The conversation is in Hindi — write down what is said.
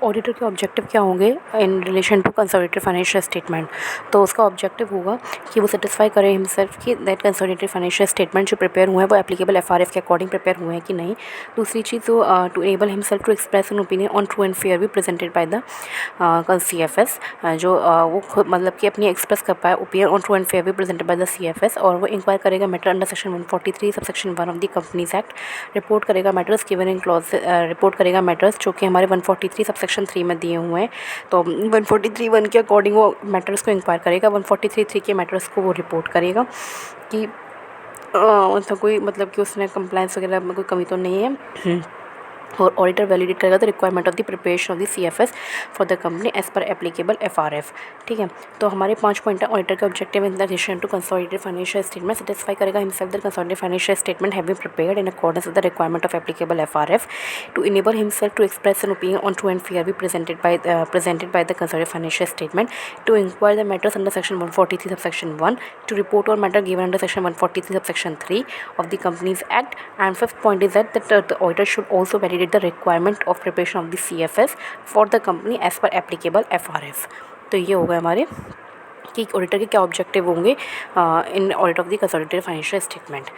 ऑडिटर के ऑब्जेक्टिव क्या होंगे in relation to consolidated financial statement. तो उसका ऑब्जेक्टिव होगा कि वो सेटिस्फाई करे हिमसेल्फ कि दैट कंसोलिडेटेड फाइनेंशियल स्टेटमेंट जो प्रिपेयर हुए हैं वो एप्लीकेबल एफआरएफ के अकॉर्डिंग प्रिपेयर हुए हैं कि नहीं। दूसरी चीज़ to able himself to express an opinion on true and fair भी प्रेजेंटेड बाय द CFS, जो वो खुद मतलब कि अपनी एक्सप्रेस कर पाए opinion on true and fair भी प्रेजेंटेड बाय द CFS। और वो इंक्वायर करेगा matter under section 143 subsection 1 of the companies act. Report करेगा matters given in clause, report करेगा मैटर्स जो कि हमारे 143 सबसेक्शन 3 में दिए हुए हैं। तो 143(1) के अकॉर्डिंग वो मैटर्स को इंक्वायर करेगा, 143(3) के मैटर्स को वो रिपोर्ट करेगा कि मतलब कोई मतलब कि उसने कंप्लायंस वगैरह में कोई कमी तो नहीं है। और ऑडिटर वैलिडेट करेगा the requirement of the preparation of the CFS for the company as per applicable FRF। ठीक है, तो हमारे 5 पॉइंट है। ऑडिटर का objective in relation to consolidated financial statement, satisfy करेगा himself that consolidated financial statement have been prepared in accordance with the requirement of applicable FRF, to enable himself to express an opinion on true and fair भी presented by the consolidated financial statement, to inquire the matters under section 143 subsection 1, to report on matter given under section 143 subsection 3 of the Companies Act. And fifth point is that the auditor should also validate the requirement of preparation of the CFS for the company as per applicable FRF। तो ये हो गए हमारे कि ऑडिटर के क्या ऑब्जेक्टिव होंगे इन audit of the consolidated financial statement.